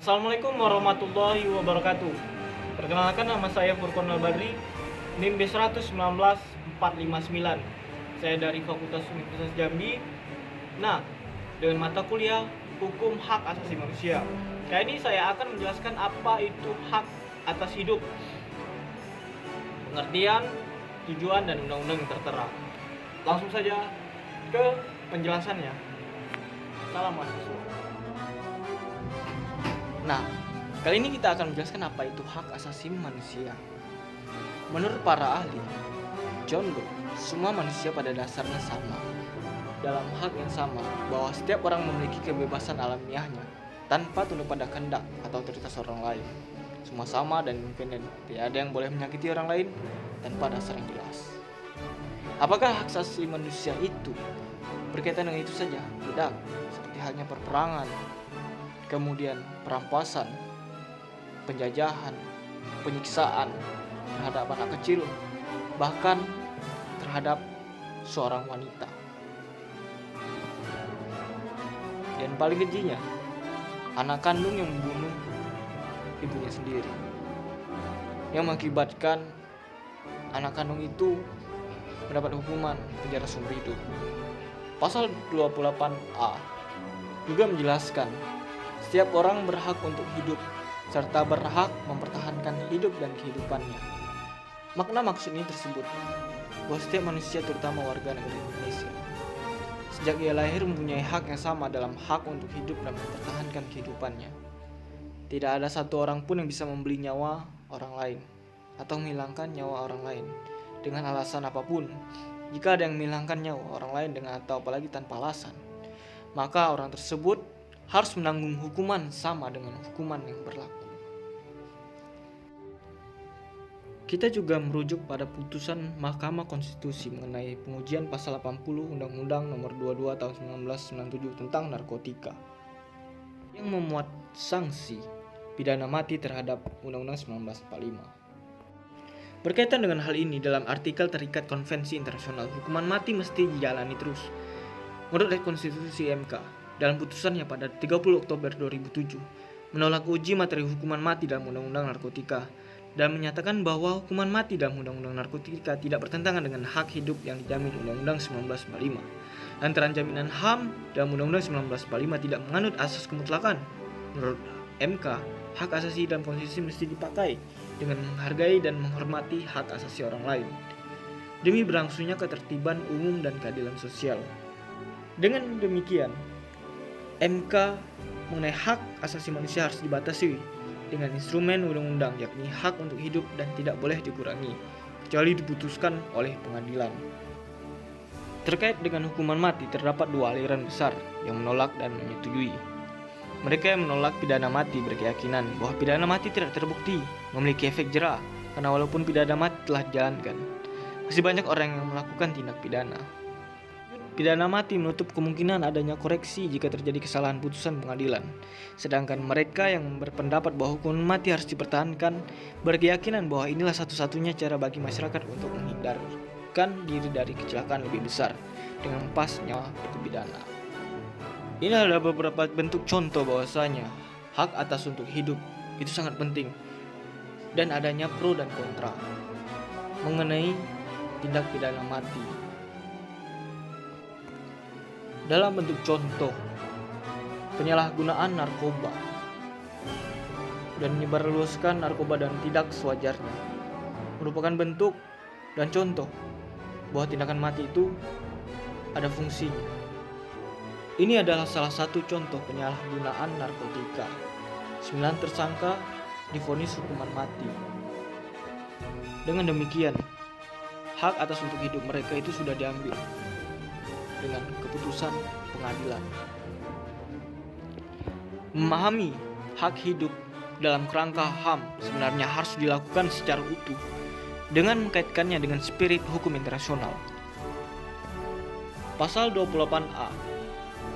Assalamualaikum warahmatullahi wabarakatuh. Perkenalkan, nama saya Furqon Al-Badri, NIM B119459. Saya dari Fakultas Universitas Jambi. Nah, dengan mata kuliah Hukum Hak Asasi Manusia. Kali ini saya akan menjelaskan apa itu hak atas hidup, pengertian, tujuan, dan undang-undang yang tertera. Langsung saja ke penjelasannya. Salam mahasiswa. Nah, kali ini kita akan menjelaskan apa itu hak asasi manusia. Menurut para ahli, John Locke, semua manusia pada dasarnya sama dalam hak yang sama, bahwa setiap orang memiliki kebebasan alamiahnya tanpa tunduk pada kehendak atau otoritas orang lain. Semua sama dan independen, tidak ada yang boleh menyakiti orang lain tanpa dasar yang jelas. Apakah hak asasi manusia itu berkaitan dengan itu saja? Tidak, seperti halnya perperangan, kemudian perampasan, penjajahan, penyiksaan terhadap anak kecil, bahkan terhadap seorang wanita. Dan paling kejinya, anak kandung yang membunuh ibunya sendiri, yang mengakibatkan anak kandung itu mendapat hukuman penjara seumur hidup. Pasal 28A juga menjelaskan setiap orang berhak untuk hidup serta berhak mempertahankan hidup dan kehidupannya. Makna maksud ini tersebut bahwa setiap manusia, terutama warga negara Indonesia, sejak ia lahir mempunyai hak yang sama dalam hak untuk hidup dan mempertahankan kehidupannya. Tidak ada satu orang pun yang bisa membeli nyawa orang lain atau menghilangkan nyawa orang lain dengan alasan apapun. Jika ada yang menghilangkan nyawa orang lain dengan atau apalagi tanpa alasan, maka orang tersebut harus menanggung hukuman sama dengan hukuman yang berlaku. Kita juga merujuk pada putusan Mahkamah Konstitusi mengenai pengujian pasal 80 Undang-Undang Nomor 22 Tahun 1997 tentang narkotika yang memuat sanksi pidana mati terhadap Undang-Undang 1945. Berkaitan dengan hal ini, dalam artikel terikat Konvensi Internasional, hukuman mati mesti dijalani terus. Menurut Konstitusi MK, dalam putusannya pada 30 Oktober 2007, menolak uji materi hukuman mati dalam Undang-Undang Narkotika dan menyatakan bahwa hukuman mati dalam Undang-Undang Narkotika tidak bertentangan dengan hak hidup yang dijamin Undang-Undang 1945. Lantaran jaminan HAM dalam Undang-Undang 1945 tidak menganut asas kemutlakan. Menurut MK, hak asasi dan konstitusi mesti dipakai dengan menghargai dan menghormati hak asasi orang lain demi berlangsungnya ketertiban umum dan keadilan sosial. Dengan demikian, MK mengenai hak asasi manusia harus dibatasi dengan instrumen undang-undang, yakni hak untuk hidup dan tidak boleh dikurangi kecuali diputuskan oleh pengadilan. Terkait dengan hukuman mati, terdapat dua aliran besar yang menolak dan menyetujui. Mereka yang menolak pidana mati berkeyakinan bahwa pidana mati tidak terbukti memiliki efek jera, karena walaupun pidana mati telah dijalankan, masih banyak orang yang melakukan tindak pidana. Pidana mati menutup kemungkinan adanya koreksi jika terjadi kesalahan putusan pengadilan. Sedangkan mereka yang berpendapat bahwa hukuman mati harus dipertahankan berkeyakinan bahwa inilah satu-satunya cara bagi masyarakat untuk menghindarkan diri dari kecelakaan lebih besar dengan lepas nyawa terpidana. Ini adalah beberapa bentuk contoh bahwasanya hak atas untuk hidup itu sangat penting dan adanya pro dan kontra mengenai tindak pidana mati. Dalam bentuk contoh, penyalahgunaan narkoba dan menyebarluaskan narkoba dan tidak sewajarnya merupakan bentuk dan contoh bahwa tindakan mati itu ada fungsinya. Ini adalah salah satu contoh penyalahgunaan narkotika. 9 tersangka divonis hukuman mati. Dengan demikian, hak atas untuk hidup mereka itu sudah diambil dengan keputusan pengadilan. Memahami hak hidup dalam kerangka HAM sebenarnya harus dilakukan secara utuh dengan mengkaitkannya dengan spirit hukum internasional. Pasal 28A,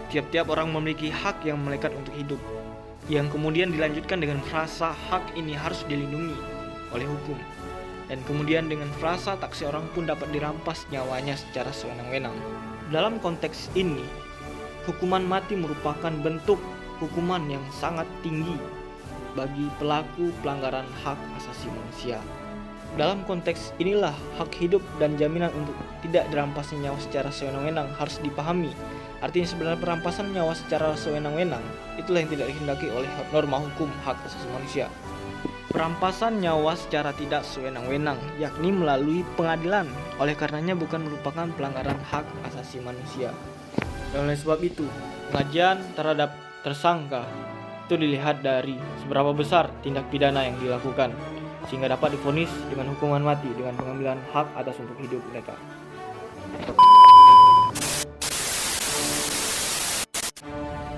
tiap-tiap orang memiliki hak yang melekat untuk hidup, yang kemudian dilanjutkan dengan frasa hak ini harus dilindungi oleh hukum, dan kemudian dengan frasa tak seorang pun dapat dirampas nyawanya secara sewenang-wenang. Dalam konteks ini, hukuman mati merupakan bentuk hukuman yang sangat tinggi bagi pelaku pelanggaran hak asasi manusia. Dalam konteks inilah hak hidup dan jaminan untuk tidak dirampasnya nyawa secara sewenang-wenang harus dipahami. Artinya sebenarnya perampasan nyawa secara sewenang-wenang itulah yang tidak dikehendaki oleh norma hukum hak asasi manusia. Perampasan nyawa secara tidak sewenang-wenang, yakni melalui pengadilan, oleh karenanya bukan merupakan pelanggaran hak asasi manusia. Dan oleh sebab itu, pengajian terhadap tersangka itu dilihat dari seberapa besar tindak pidana yang dilakukan, sehingga dapat divonis dengan hukuman mati dengan pengambilan hak atas untuk hidup mereka.